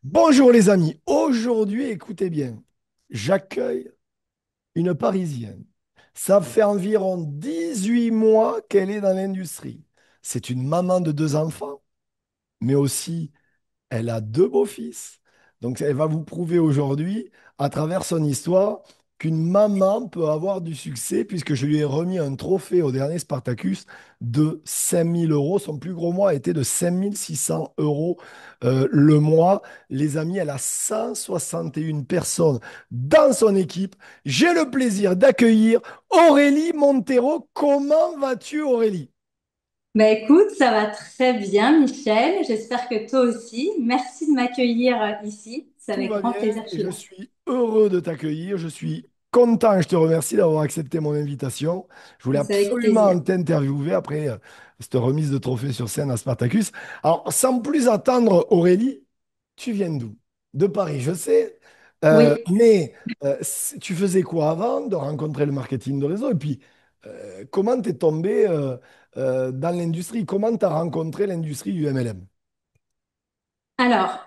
Bonjour les amis, aujourd'hui écoutez bien, j'accueille une Parisienne. Ça fait environ 18 mois qu'elle est dans l'industrie. C'est une maman de deux enfants, mais aussi elle a deux beaux-fils. Donc, elle va vous prouver aujourd'hui, à travers son histoire, qu'une maman peut avoir du succès, puisque je lui ai remis un trophée au dernier Spartacus de 5 000 euros. Son plus gros mois était de 5 600 € le mois. Les amis, elle a 161 personnes dans son équipe. J'ai le plaisir d'accueillir Aurélie Montero. Comment vas-tu, Aurélie? Bah écoute, ça va très bien, Michel. J'espère que toi aussi. Merci de m'accueillir ici. C'est Tout avec va grand bien plaisir que je et suis je là. suis heureux de t'accueillir. Je suis content et je te remercie d'avoir accepté mon invitation. Je voulais C'est avec absolument plaisir. t'interviewer après cette remise de trophée sur scène à Spartacus. Alors, sans plus attendre, Aurélie, tu viens d'où? De Paris, je sais. Oui. Tu faisais quoi avant de rencontrer le marketing de réseau? Et puis, comment t'es tombé dans l'industrie? Comment t'as rencontré l'industrie du MLM? Alors,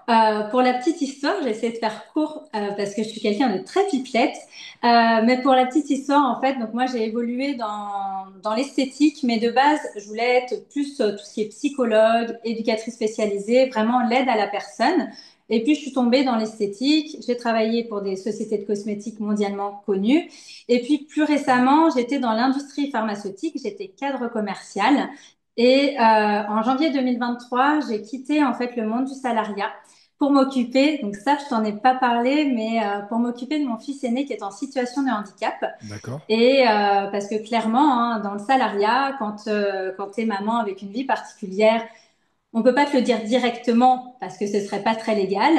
pour la petite histoire, j'ai essayé de faire court parce que je suis quelqu'un de très pipelette. Mais pour la petite histoire, en fait, donc moi j'ai évolué dans l'esthétique, mais de base, je voulais être plus tout ce qui est psychologue, éducatrice spécialisée, vraiment l'aide à la personne. Et puis je suis tombée dans l'esthétique. J'ai travaillé pour des sociétés de cosmétiques mondialement connues. Et puis plus récemment, j'étais dans l'industrie pharmaceutique. J'étais cadre commercial. Et en janvier 2023, j'ai quitté en fait le monde du salariat pour m'occuper, donc ça je t'en ai pas parlé, mais pour m'occuper de mon fils aîné qui est en situation de handicap. D'accord. Et parce que clairement, hein, dans le salariat, quand tu es maman avec une vie particulière, on peut pas te le dire directement parce que ce serait pas très légal,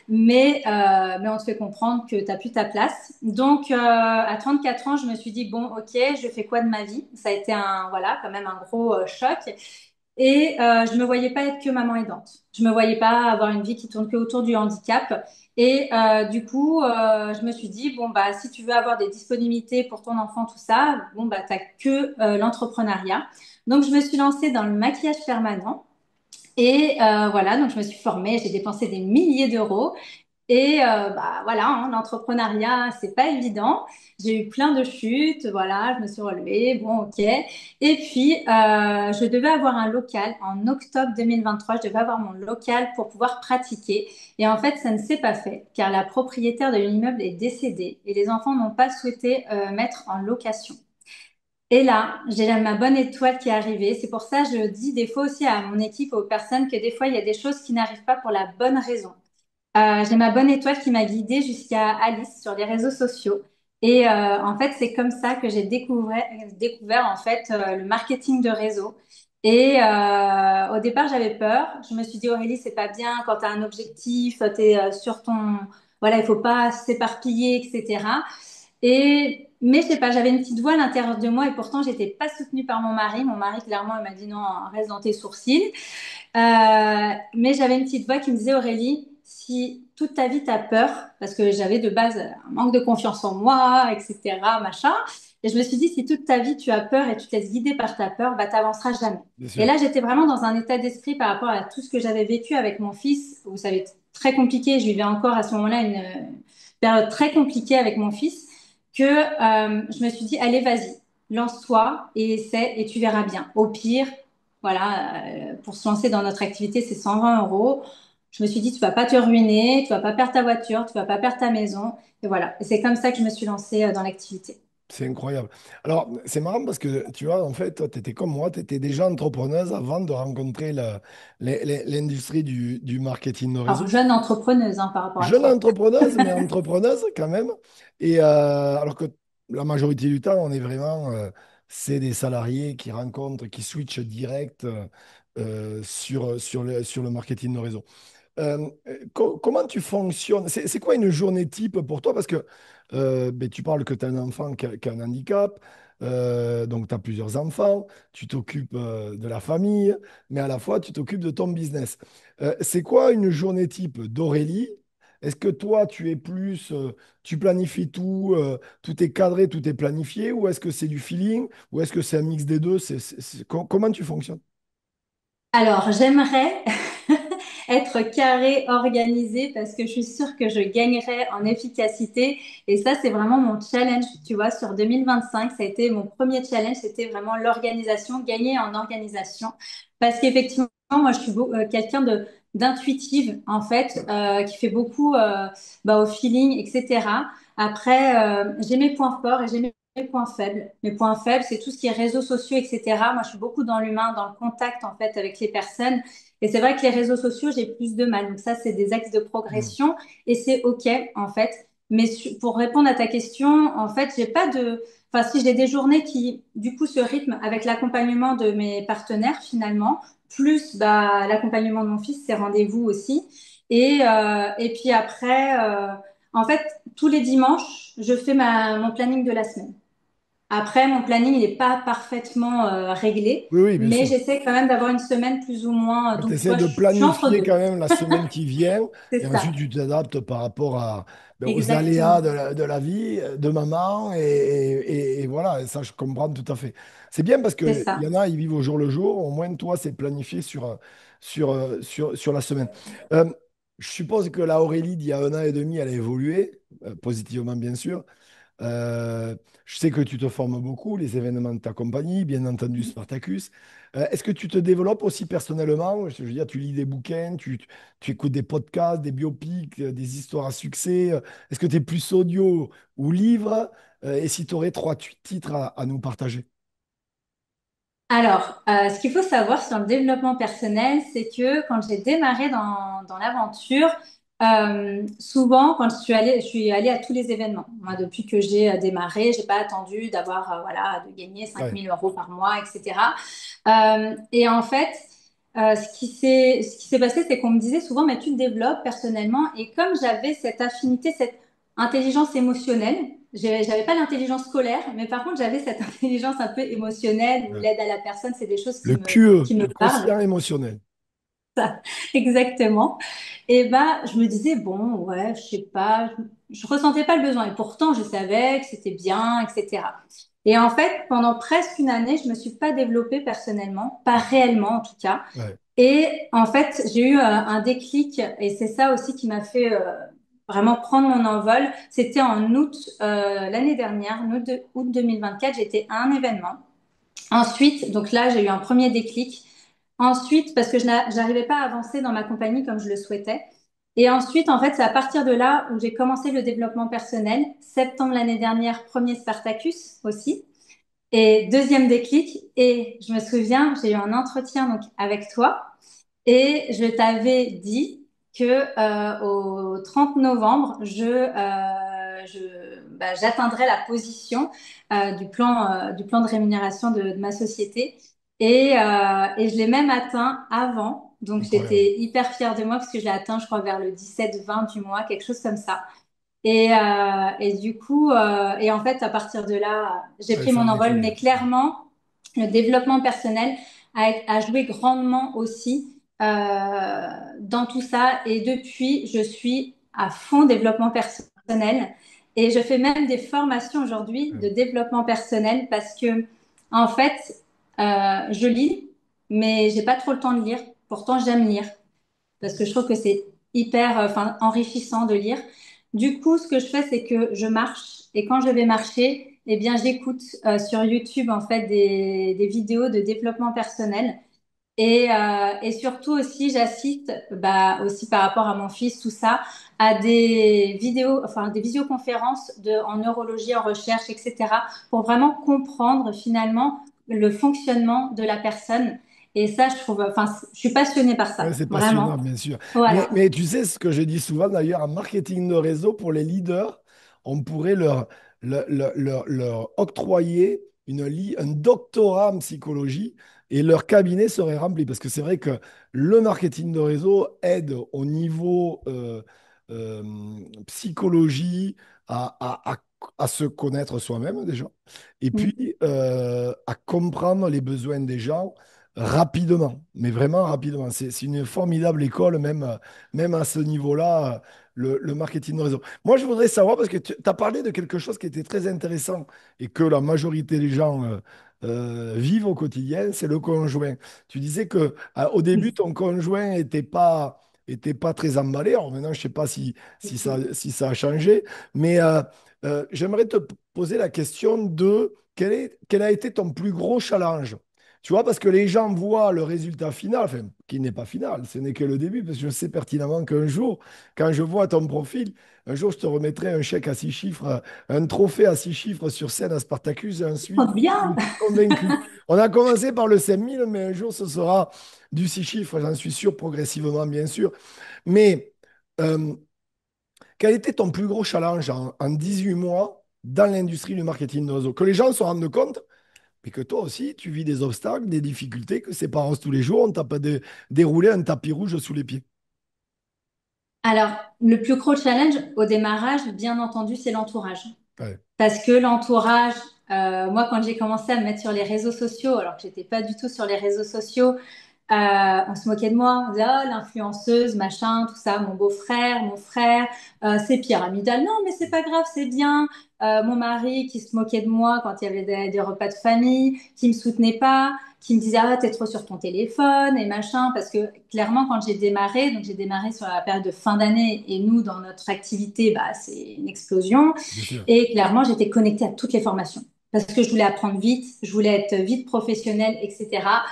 mais on te fait comprendre que t'as plus ta place. Donc, à 34 ans, je me suis dit, bon, ok, je fais quoi de ma vie? Ça a été voilà, quand même un gros choc. Et je me voyais pas être que maman aidante. Je me voyais pas avoir une vie qui tourne que autour du handicap. Et du coup, je me suis dit, bon, bah, si tu veux avoir des disponibilités pour ton enfant, tout ça, bon, bah, t'as que l'entrepreneuriat. Donc, je me suis lancée dans le maquillage permanent. Et voilà, donc je me suis formée, j'ai dépensé des milliers d'euros. Et bah voilà, hein, l'entrepreneuriat, c'est pas évident. J'ai eu plein de chutes, voilà, je me suis relevée, bon, ok. Et puis, je devais avoir un local en octobre 2023. Je devais avoir mon local pour pouvoir pratiquer. Et en fait, ça ne s'est pas fait car la propriétaire de l'immeuble est décédée et les enfants n'ont pas souhaité mettre en location. Et là, j'ai ma bonne étoile qui est arrivée. C'est pour ça que je dis des fois aussi à mon équipe, aux personnes, que des fois, il y a des choses qui n'arrivent pas pour la bonne raison. J'ai ma bonne étoile qui m'a guidée jusqu'à Alice sur les réseaux sociaux. Et en fait, c'est comme ça que j'ai découvert en fait le marketing de réseau. Et au départ, j'avais peur. Je me suis dit, Aurélie, c'est pas bien quand tu as un objectif, tu es sur ton... Voilà, il faut pas s'éparpiller, etc. Mais je sais pas, j'avais une petite voix à l'intérieur de moi et pourtant, j'étais pas soutenue par mon mari. Mon mari, clairement, il m'a dit non, reste dans tes sourcils. Mais j'avais une petite voix qui me disait, Aurélie, si toute ta vie t'as peur, parce que j'avais de base un manque de confiance en moi, etc., machin, et je me suis dit, si toute ta vie tu as peur et tu te laisses guider par ta peur, bah t'avanceras jamais. Bien Et sûr. là, j'étais vraiment dans un état d'esprit par rapport à tout ce que j'avais vécu avec mon fils. Vous savez, très compliqué. Je vivais encore à ce moment-là une période très compliquée avec mon fils, que je me suis dit, allez, vas-y, lance-toi et essaie et tu verras bien. Au pire, voilà, pour se lancer dans notre activité, c'est 120 euros. Je me suis dit, tu vas pas te ruiner, tu vas pas perdre ta voiture, tu vas pas perdre ta maison. Et voilà. Et c'est comme ça que je me suis lancée dans l'activité. C'est incroyable. Alors, c'est marrant parce que, tu vois, en fait, toi, tu étais comme moi, tu étais déjà entrepreneuse avant de rencontrer l'industrie du marketing de Alors, réseau. jeune entrepreneuse, hein, par rapport à Jeune toi. entrepreneuse, mais entrepreneuse quand même. Et alors que la majorité du temps, on est vraiment, c'est des salariés qui rencontrent, qui switchent direct sur le marketing de réseau. Comment tu fonctionnes? C'est quoi une journée type pour toi? Parce que ben, tu parles que tu as un enfant qui a un handicap, donc tu as plusieurs enfants, tu t'occupes de la famille, mais à la fois tu t'occupes de ton business. C'est quoi une journée type d'Aurélie? Est-ce que toi, tu es plus, tu planifies tout, tout est cadré, tout est planifié, ou est-ce que c'est du feeling, ou est-ce que c'est un mix des deux? Comment tu fonctionnes? Alors, j'aimerais être carré, organisé, parce que je suis sûre que je gagnerai en efficacité. Et ça, c'est vraiment mon challenge, tu vois, sur 2025. Ça a été mon premier challenge, c'était vraiment l'organisation, gagner en organisation. Parce qu'effectivement, moi, je suis quelqu'un de d'intuitive, en fait, qui fait beaucoup au feeling, etc. Après, j'ai mes points forts et j'ai mes points faibles. Mes points faibles, c'est tout ce qui est réseaux sociaux, etc. Moi, je suis beaucoup dans l'humain, dans le contact, en fait, avec les personnes. Et c'est vrai que les réseaux sociaux, j'ai plus de mal. Donc ça, c'est des axes de Mm. progression et c'est OK, en fait. Mais pour répondre à ta question, en fait, j'ai pas de... Enfin, si j'ai des journées qui, du coup, se rythment avec l'accompagnement de mes partenaires, finalement, plus l'accompagnement de mon fils, ses rendez-vous aussi. Et puis après, en fait, tous les dimanches, je fais mon planning de la semaine. Après, mon planning, il n'est pas parfaitement réglé, Oui, oui, bien mais sûr. j'essaie quand même d'avoir une semaine plus ou moins. Tu Donc, tu essaies vois, de je suis entre planifier deux. quand même la semaine qui vient et C'est ça, ensuite tu t'adaptes par rapport aux aléas exactement. de la vie de maman et voilà, et ça je comprends tout à fait. C'est bien parce C'est qu'il y ça. en a, ils vivent au jour le jour, au moins toi c'est planifié sur la semaine. Euh, je suppose que la Aurélie d'il y a un an et demi, elle a évolué, positivement bien sûr. Euh, je sais que tu te formes beaucoup, les événements de ta compagnie, bien entendu Spartacus. Est-ce que tu te développes aussi personnellement? Je veux dire, tu lis des bouquins, tu écoutes des podcasts, des biopics, des histoires à succès. Est-ce que tu es plus audio ou livre? Et si tu aurais trois titres à nous partager? Alors, ce qu'il faut savoir sur le développement personnel, c'est que quand j'ai démarré dans l'aventure, souvent, quand je suis allée à tous les événements. Moi, depuis que j'ai démarré, j'ai pas attendu d'avoir, voilà, de gagner cinq Ouais, mille euros par mois, etc. Et en fait, ce qui s'est passé, c'est qu'on me disait souvent, mais tu te développes personnellement. Et comme j'avais cette affinité, cette intelligence émotionnelle, j'avais pas l'intelligence scolaire, mais par contre, j'avais cette intelligence un peu émotionnelle où ouais. l'aide à la personne, c'est des choses Le QE, qui me le parlent. quotient émotionnel. Exactement. Et je me disais, bon, ouais, je sais pas, je ressentais pas le besoin. Et pourtant, je savais que c'était bien, etc. Et en fait, pendant presque une année, je me suis pas développée personnellement, pas réellement en tout cas. Ouais, Et en fait, j'ai eu un déclic, et c'est ça aussi qui m'a fait vraiment prendre mon envol. C'était en août l'année dernière, août 2024, j'étais à un événement. Ensuite, donc là, j'ai eu un premier déclic. Ensuite, parce que je n'arrivais pas à avancer dans ma compagnie comme je le souhaitais. Et ensuite, en fait, c'est à partir de là où j'ai commencé le développement personnel. Septembre l'année dernière, premier Spartacus aussi. Et deuxième déclic. Et je me souviens, j'ai eu un entretien donc avec toi et je t'avais dit que au 30 novembre, j'atteindrai la position du plan de rémunération de ma société. Et je l'ai même atteint avant. Donc incroyable. j'étais hyper fière de moi parce que je l'ai atteint, je crois, vers le 17-20 du mois, quelque chose comme ça. Et du coup, et en fait, à partir de là, j'ai Ouais, pris ça a mon envol. décollé. Mais clairement, le développement personnel a joué grandement aussi dans tout ça. Et depuis, je suis à fond développement personnel. Et je fais même des formations aujourd'hui de Ouais. développement personnel parce que, en fait, je lis, mais j'ai pas trop le temps de lire. Pourtant, j'aime lire parce que je trouve que c'est hyper, enfin, enrichissant de lire. Du coup, ce que je fais, c'est que je marche et quand je vais marcher, eh bien, j'écoute sur YouTube en fait des vidéos de développement personnel et surtout aussi, j'assiste, aussi par rapport à mon fils, tout ça, à des vidéos, enfin des visioconférences en neurologie, en recherche, etc., pour vraiment comprendre finalement le fonctionnement de la personne. Et ça, je trouve, enfin, je suis passionnée par Ouais, ça, c'est passionnant, vraiment. bien sûr. Voilà. Mais tu sais ce que je dis souvent d'ailleurs en marketing de réseau pour les leaders, on pourrait leur octroyer un doctorat en psychologie et leur cabinet serait rempli. Parce que c'est vrai que le marketing de réseau aide au niveau euh, psychologie à se connaître soi-même déjà, et Mm. puis à comprendre les besoins des gens rapidement, mais vraiment rapidement. C'est une formidable école, même à ce niveau-là, le marketing de réseau. Moi, je voudrais savoir, parce que tu as parlé de quelque chose qui était très intéressant et que la majorité des gens vivent au quotidien, c'est le conjoint. Tu disais que au début, ton conjoint n'étais pas très emballé. Alors maintenant, je ne sais pas si ça a changé, mais j'aimerais te poser la question de quel a été ton plus gros challenge? Tu vois, parce que les gens voient le résultat final, enfin, qui n'est pas final, ce n'est que le début, parce que je sais pertinemment qu'un jour, quand je vois ton profil, un jour, je te remettrai un chèque à 6 chiffres, un trophée à 6 chiffres sur scène à Spartacus, et Oh, ensuite, je bien. suis convaincu. On a commencé par le 5000, mais un jour, ce sera du 6 chiffres, j'en suis sûr, progressivement, bien sûr. Mais euh, quel était ton plus gros challenge en 18 mois dans l'industrie du marketing de réseau? Que les gens se rendent compte, mais que toi aussi, tu vis des obstacles, des difficultés, que c'est pas rose tous les jours, on t'a pas déroulé un tapis rouge sous les pieds. Alors, le plus gros challenge au démarrage, bien entendu, c'est l'entourage. Ouais, Parce que l'entourage, moi, quand j'ai commencé à me mettre sur les réseaux sociaux, alors que j'étais pas du tout sur les réseaux sociaux, on se moquait de moi. On disait, oh, l'influenceuse, machin, tout ça, mon beau-frère, mon frère, c'est pyramidal. Non, mais c'est pas grave, c'est bien. Mon mari qui se moquait de moi quand il y avait des repas de famille, qui me soutenait pas, qui me disait, ah, t'es trop sur ton téléphone et machin. Parce que clairement, quand j'ai démarré, donc j'ai démarré sur la période de fin d'année et nous, dans notre activité, bah, c'est une explosion. bien sûr. Et clairement, j'étais connectée à toutes les formations parce que je voulais apprendre vite, je voulais être vite professionnelle, etc.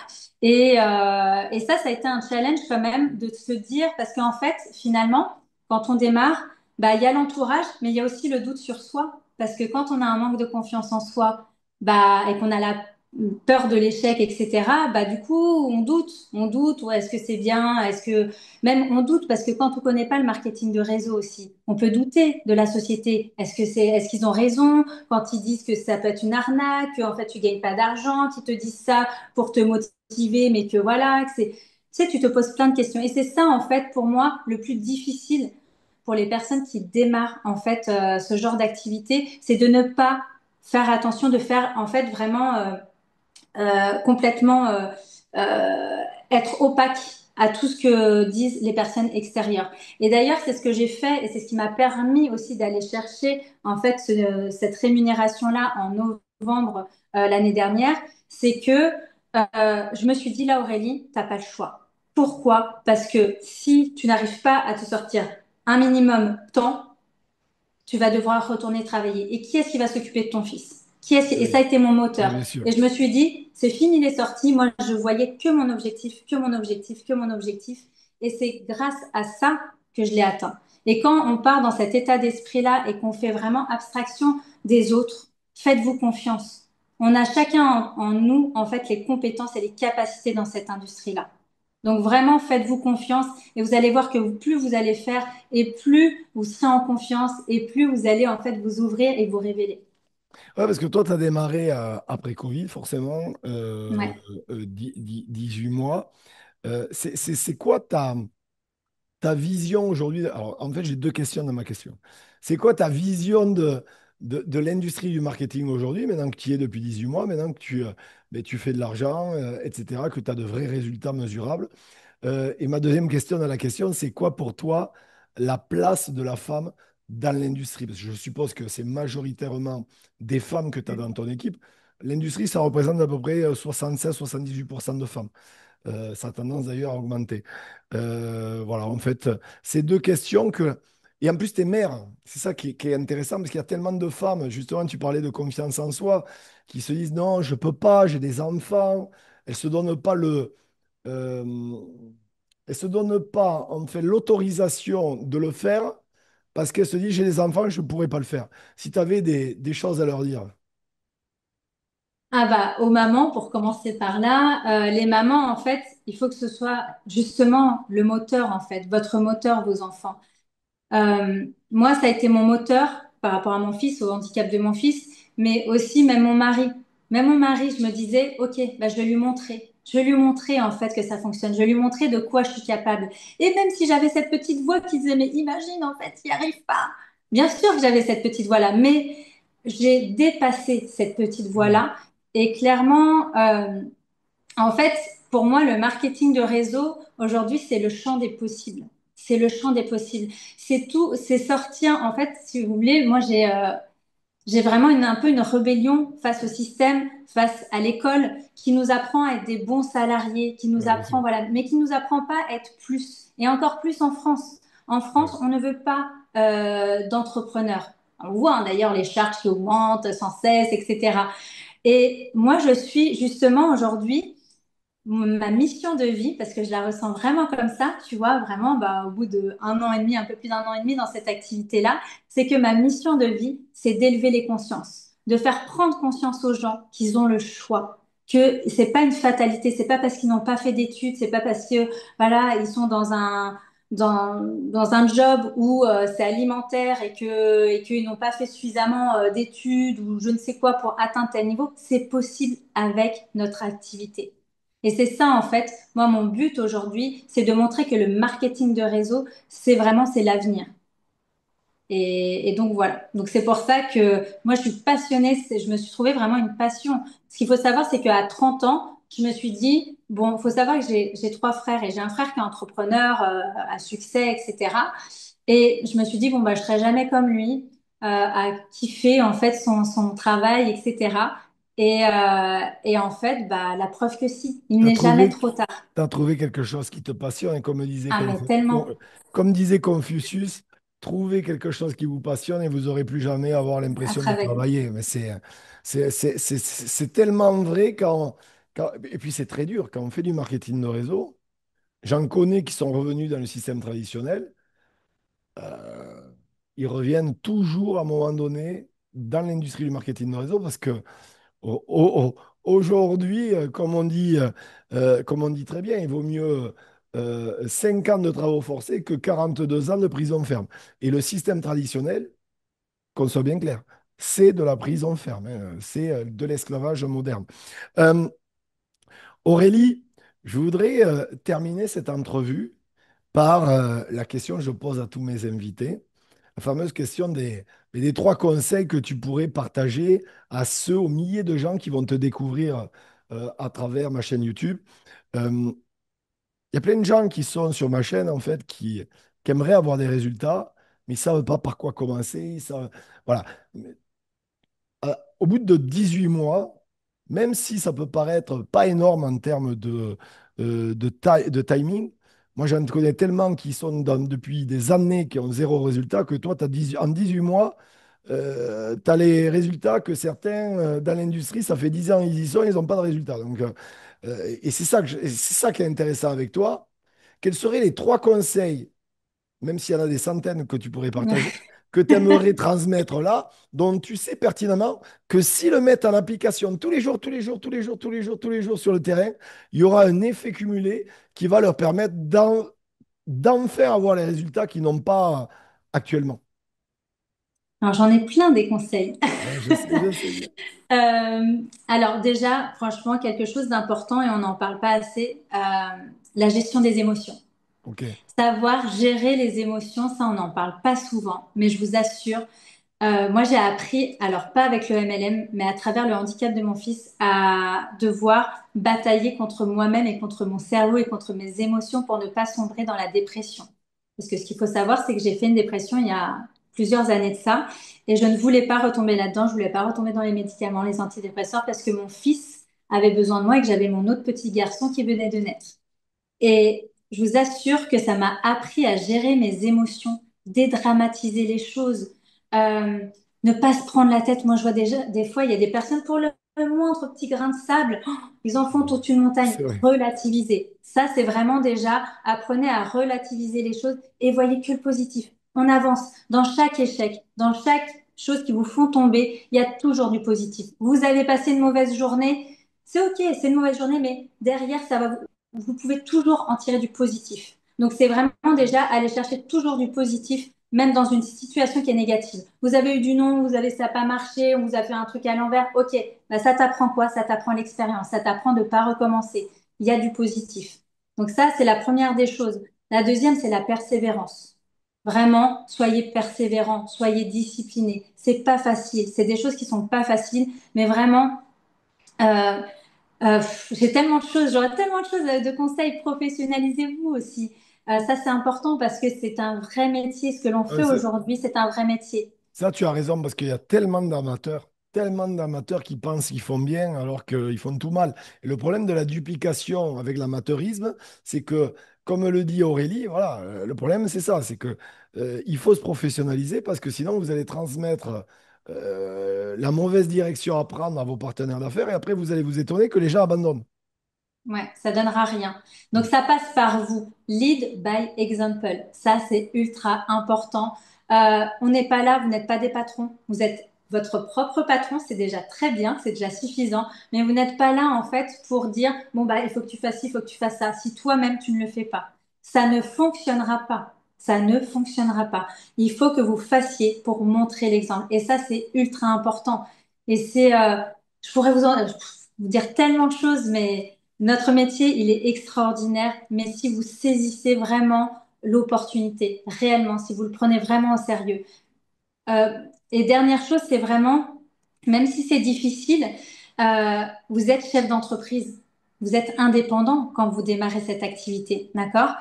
Et ça a été un challenge quand même de se dire, parce qu'en fait, finalement, quand on démarre, bah, il y a l'entourage, mais il y a aussi le doute sur soi. Parce que quand on a un manque de confiance en soi, bah, et qu'on a la peur de l'échec, etc., bah, du coup, on doute, ou est-ce que c'est bien, est-ce que, même on doute, parce que quand on connaît pas le marketing de réseau aussi, on peut douter de la société. Est-ce qu'ils ont raison quand ils disent que ça peut être une arnaque, qu'en fait tu gagnes pas d'argent, qu'ils te disent ça pour te motiver, mais que voilà, que c'est, tu sais, tu te poses plein de questions. Et c'est ça, en fait, pour moi, le plus difficile pour les personnes qui démarrent, en fait, ce genre d'activité, c'est de ne pas faire attention, de faire, en fait, vraiment complètement être opaque à tout ce que disent les personnes extérieures. Et d'ailleurs, c'est ce que j'ai fait et c'est ce qui m'a permis aussi d'aller chercher en fait cette rémunération-là en novembre l'année dernière. C'est que je me suis dit là, Aurélie, t'as pas le choix. Pourquoi? Parce que si tu n'arrives pas à te sortir un minimum temps, tu vas devoir retourner travailler. Et qui est-ce qui va s'occuper de ton fils? Et ça Oui, a été mon oui, moteur. bien sûr. Et je me suis dit, c'est fini les sorties. Moi, je voyais que mon objectif, que mon objectif, que mon objectif. Et c'est grâce à ça que je l'ai atteint. Et quand on part dans cet état d'esprit-là et qu'on fait vraiment abstraction des autres, faites-vous confiance. On a chacun en nous, en fait, les compétences et les capacités dans cette industrie-là. Donc vraiment, faites-vous confiance et vous allez voir que plus vous allez faire et plus vous serez en confiance et plus vous allez en fait vous ouvrir et vous révéler. Ouais, parce que toi, tu as démarré après Covid, forcément, Ouais. 18 mois. C'est quoi ta vision aujourd'hui? Alors, en fait, j'ai deux questions dans ma question. C'est quoi ta vision de l'industrie du marketing aujourd'hui, maintenant que tu y es depuis 18 mois, maintenant que ben, tu fais de l'argent, etc., que tu as de vrais résultats mesurables? Et ma deuxième question dans la question, c'est quoi pour toi la place de la femme dans l'industrie? Parce que je suppose que c'est majoritairement des femmes que tu as dans ton équipe. L'industrie, ça représente à peu près 76-78% de femmes. Ça a tendance d'ailleurs à augmenter. Voilà, en fait, ces deux questions que... Et en plus, tu es mère. C'est ça qui est intéressant parce qu'il y a tellement de femmes, justement, tu parlais de confiance en soi, qui se disent non, je peux pas, j'ai des enfants. Elles se donnent pas euh, elles se donnent pas, en fait, l'autorisation de le faire parce qu'elles se disent j'ai des enfants, je ne pourrais pas le faire. Si tu avais des choses à leur dire. Ah bah aux mamans pour commencer par là, les mamans en fait, il faut que ce soit justement le moteur en fait, votre moteur, vos enfants. Moi, ça a été mon moteur par rapport à mon fils, au handicap de mon fils, mais aussi même mon mari. Même mon mari, je me disais, ok, bah, je vais lui montrer. Je vais lui montrer en fait que ça fonctionne. Je vais lui montrer de quoi je suis capable. Et même si j'avais cette petite voix qui disait, mais imagine en fait, il n'y arrive pas. Bien sûr que j'avais cette petite voix-là, mais j'ai dépassé cette petite Mm. voix-là. Et clairement, en fait, pour moi, le marketing de réseau, aujourd'hui, c'est le champ des possibles. C'est le champ des possibles. C'est tout, c'est sortir, en fait, si vous voulez, moi, j'ai vraiment un peu une rébellion face au système, face à l'école, qui nous apprend à être des bons salariés, qui nous Ouais, bien sûr. apprend, voilà, mais qui nous apprend pas à être plus. Et encore plus en France. En France, Ouais. on ne veut pas d'entrepreneurs. On voit hein, d'ailleurs les charges qui augmentent sans cesse, etc. Et moi, je suis justement aujourd'hui ma mission de vie, parce que je la ressens vraiment comme ça, tu vois, vraiment, bah, au bout d'un an et demi, un peu plus d'un an et demi dans cette activité-là, c'est que ma mission de vie, c'est d'élever les consciences, de faire prendre conscience aux gens qu'ils ont le choix, que c'est pas une fatalité, c'est pas parce qu'ils n'ont pas fait d'études, c'est pas parce que, voilà, ils sont dans un job où c'est alimentaire et qu'ils n'ont pas fait suffisamment d'études ou je ne sais quoi pour atteindre tel niveau, c'est possible avec notre activité. Et c'est ça, en fait, moi, mon but aujourd'hui, c'est de montrer que le marketing de réseau, c'est l'avenir. Et donc voilà. Donc c'est pour ça que moi je suis passionnée, je me suis trouvé vraiment une passion. Ce qu'il faut savoir, c'est qu'à 30 ans, je me suis dit, bon, il faut savoir que j'ai trois frères et j'ai un frère qui est entrepreneur à succès, etc. Et je me suis dit, bon, bah, je serai jamais comme lui, à kiffer en fait son travail, etc. Et en fait, bah, la preuve que si, il T'as n'est jamais trouvé, trop tard. t'as trouvé quelque chose qui te passionne, et Ah, mais tellement Comme disait Confucius, trouvez quelque chose qui vous passionne et vous aurez plus jamais à avoir à l'impression de travailler. travailler. Mais c'est tellement vrai et puis c'est très dur quand on fait du marketing de réseau. J'en connais qui sont revenus dans le système traditionnel. euh, Ils reviennent toujours à un moment donné dans l'industrie du marketing de réseau parce que aujourd'hui, comme on dit très bien, il vaut mieux 5 ans de travaux forcés que 42 ans de prison ferme. Et le système traditionnel, qu'on soit bien clair, c'est de la prison ferme, hein, c'est de l'esclavage moderne. Euh, Aurélie, je voudrais terminer cette entrevue par la question que je pose à tous mes invités, la fameuse question des trois conseils que tu pourrais partager à ceux, aux milliers de gens qui vont te découvrir à travers ma chaîne YouTube. Il y a plein de gens qui sont sur ma chaîne, en fait, qui aimeraient avoir des résultats, mais ils ne savent pas par quoi commencer. Voilà. Au bout de 18 mois, même si ça peut paraître pas énorme en termes de timing, moi j'en connais tellement qui sont depuis des années qui ont zéro résultat que toi, en 18 mois, tu as les résultats que certains dans l'industrie, ça fait 10 ans ils y sont, ils n'ont pas de résultats. Donc, et c'est ça qui est intéressant avec toi. Quels seraient les trois conseils même s'il y en a des centaines que tu pourrais partager, que tu aimerais transmettre là, dont tu sais pertinemment que s'ils le mettent en application tous les jours, tous les jours, tous les jours, tous les jours, tous les jours sur le terrain, il y aura un effet cumulé qui va leur permettre d'enfin avoir les résultats qu'ils n'ont pas actuellement. Alors, j'en ai plein des conseils. Ouais, je sais bien. Alors déjà, franchement, quelque chose d'important et on n'en parle pas assez, la gestion des émotions. OK. Savoir gérer les émotions, ça on n'en parle pas souvent, mais je vous assure, moi j'ai appris, alors pas avec le MLM, mais à travers le handicap de mon fils, à devoir batailler contre moi-même et contre mon cerveau et contre mes émotions pour ne pas sombrer dans la dépression. Parce que ce qu'il faut savoir, c'est que j'ai fait une dépression il y a plusieurs années de ça, et je ne voulais pas retomber là-dedans, je voulais pas retomber dans les médicaments, les antidépresseurs, parce que mon fils avait besoin de moi et que j'avais mon autre petit garçon qui venait de naître. Et je vous assure que ça m'a appris à gérer mes émotions, dédramatiser les choses, euh, ne pas se prendre la tête. Moi, je vois déjà, des fois, il y a des personnes pour le moindre petit grain de sable, oh, ils en font toute une montagne. C'est vrai. Relativiser. Ça, c'est vraiment déjà, apprenez à relativiser les choses et voyez que le positif. On avance. Dans chaque échec, dans chaque chose qui vous font tomber, il y a toujours du positif. Vous avez passé une mauvaise journée, c'est ok, c'est une mauvaise journée, mais derrière, ça va vous pouvez toujours en tirer du positif. Donc, c'est vraiment déjà aller chercher toujours du positif, même dans une situation qui est négative. Vous avez eu du non, ça n'a pas marché, on vous a fait un truc à l'envers. Ok, bah, ça t'apprend quoi? Ça t'apprend l'expérience, ça t'apprend de ne pas recommencer. Il y a du positif. Donc, ça, c'est la première des choses. La deuxième, c'est la persévérance. Vraiment, soyez persévérants, soyez disciplinés. C'est pas facile. C'est des choses qui sont pas faciles, mais vraiment, euh, j'ai tellement de choses, j'aurais tellement de choses de conseils. Professionnalisez-vous aussi. Ça, c'est important parce que c'est un vrai métier. Ce que l'on Ouais, fait aujourd'hui, c'est un vrai métier. ça, tu as raison, parce qu'il y a tellement d'amateurs qui pensent qu'ils font bien alors qu'ils font tout mal. Et le problème de la duplication avec l'amateurisme, c'est que comme le dit Aurélie, voilà, le problème, c'est ça, c'est que il faut se professionnaliser parce que sinon, vous allez transmettre la mauvaise direction à prendre à vos partenaires d'affaires et après, vous allez vous étonner que les gens abandonnent. Ouais, ça donnera rien. Donc Mm. ça passe par vous. Lead by example. Ça, c'est ultra important. On n'est pas là, vous n'êtes pas des patrons. Vous êtes votre propre patron, c'est déjà très bien, c'est déjà suffisant. Mais vous n'êtes pas là en fait pour dire bon bah il faut que tu fasses ci, il faut que tu fasses ça. Si toi-même tu ne le fais pas, ça ne fonctionnera pas. Ça ne fonctionnera pas. Il faut que vous fassiez pour montrer l'exemple. Et ça, c'est ultra important. Et je pourrais vous dire tellement de choses, mais notre métier, il est extraordinaire, mais si vous saisissez vraiment l'opportunité, réellement, si vous le prenez vraiment au sérieux. Euh, et dernière chose, c'est vraiment, même si c'est difficile, vous êtes chef d'entreprise, vous êtes indépendant quand vous démarrez cette activité, d'accord?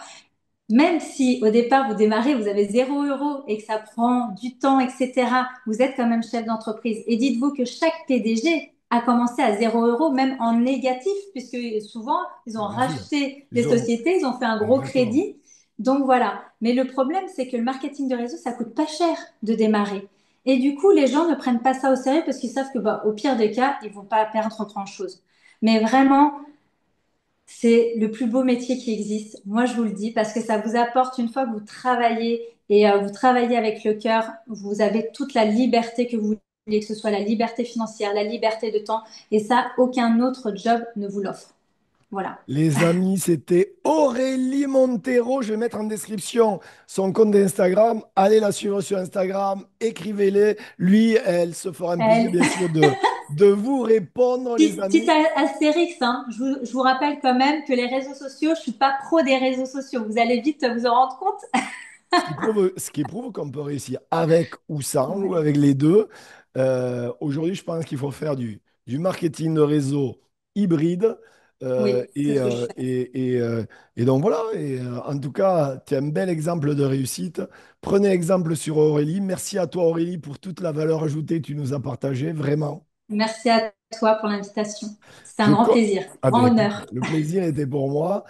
Même si au départ vous démarrez, vous avez 0 € et que ça prend du temps, etc., vous êtes quand même chef d'entreprise. Et dites-vous que chaque PDG a commencé à 0 €, même en négatif, puisque souvent ils ont Bien sûr. racheté les Ils ont... sociétés, ils ont fait un gros Exactement. crédit. Donc voilà. Mais le problème, c'est que le marketing de réseau, ça coûte pas cher de démarrer. Et du coup, les gens ne prennent pas ça au sérieux parce qu'ils savent que, bah, au pire des cas, ils vont pas perdre grand-chose. Mais vraiment, c'est le plus beau métier qui existe. Moi, je vous le dis parce que ça vous apporte, une fois que vous travaillez et vous travaillez avec le cœur, vous avez toute la liberté que vous voulez, que ce soit la liberté financière, la liberté de temps. Et ça, aucun autre job ne vous l'offre. Voilà. Les amis, c'était Aurélie Montero. Je vais mettre en description son compte d'Instagram. Allez la suivre sur Instagram, écrivez-les. Lui, elle se fera un plaisir, Elle, bien sûr, de vous répondre, les petite amis. astérix, hein. Je vous rappelle quand même que les réseaux sociaux, je suis pas pro des réseaux sociaux. Vous allez vite vous en rendre compte. Ce qui prouve qu'on peut réussir avec ou sans, ou Ouais. avec les deux. Aujourd'hui, je pense qu'il faut faire du marketing de réseau hybride. Oui, c'est ce que je fais. Et donc voilà. En tout cas, tu es un bel exemple de réussite. Prenez exemple sur Aurélie. Merci à toi, Aurélie, pour toute la valeur ajoutée que tu nous as partagée. Vraiment. Merci à toi pour l'invitation. C'était un Je grand co- plaisir, Ah ben grand écoute, honneur. le plaisir était pour moi.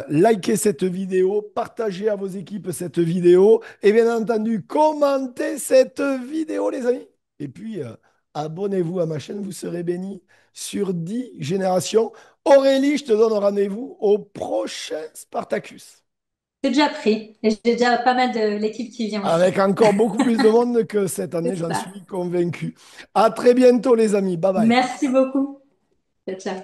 Likez cette vidéo, partagez à vos équipes cette vidéo et bien entendu, commentez cette vidéo, les amis. Et puis, abonnez-vous à ma chaîne, vous serez bénis sur 10 générations. Aurélie, je te donne rendez-vous au prochain Spartacus. C'est déjà pris et j'ai déjà pas mal de l'équipe qui vient aussi. Avec encore beaucoup plus de monde que cette année, C'est j'en ça. suis convaincu. À très bientôt, les amis. Bye bye. Merci beaucoup. Ciao, ciao.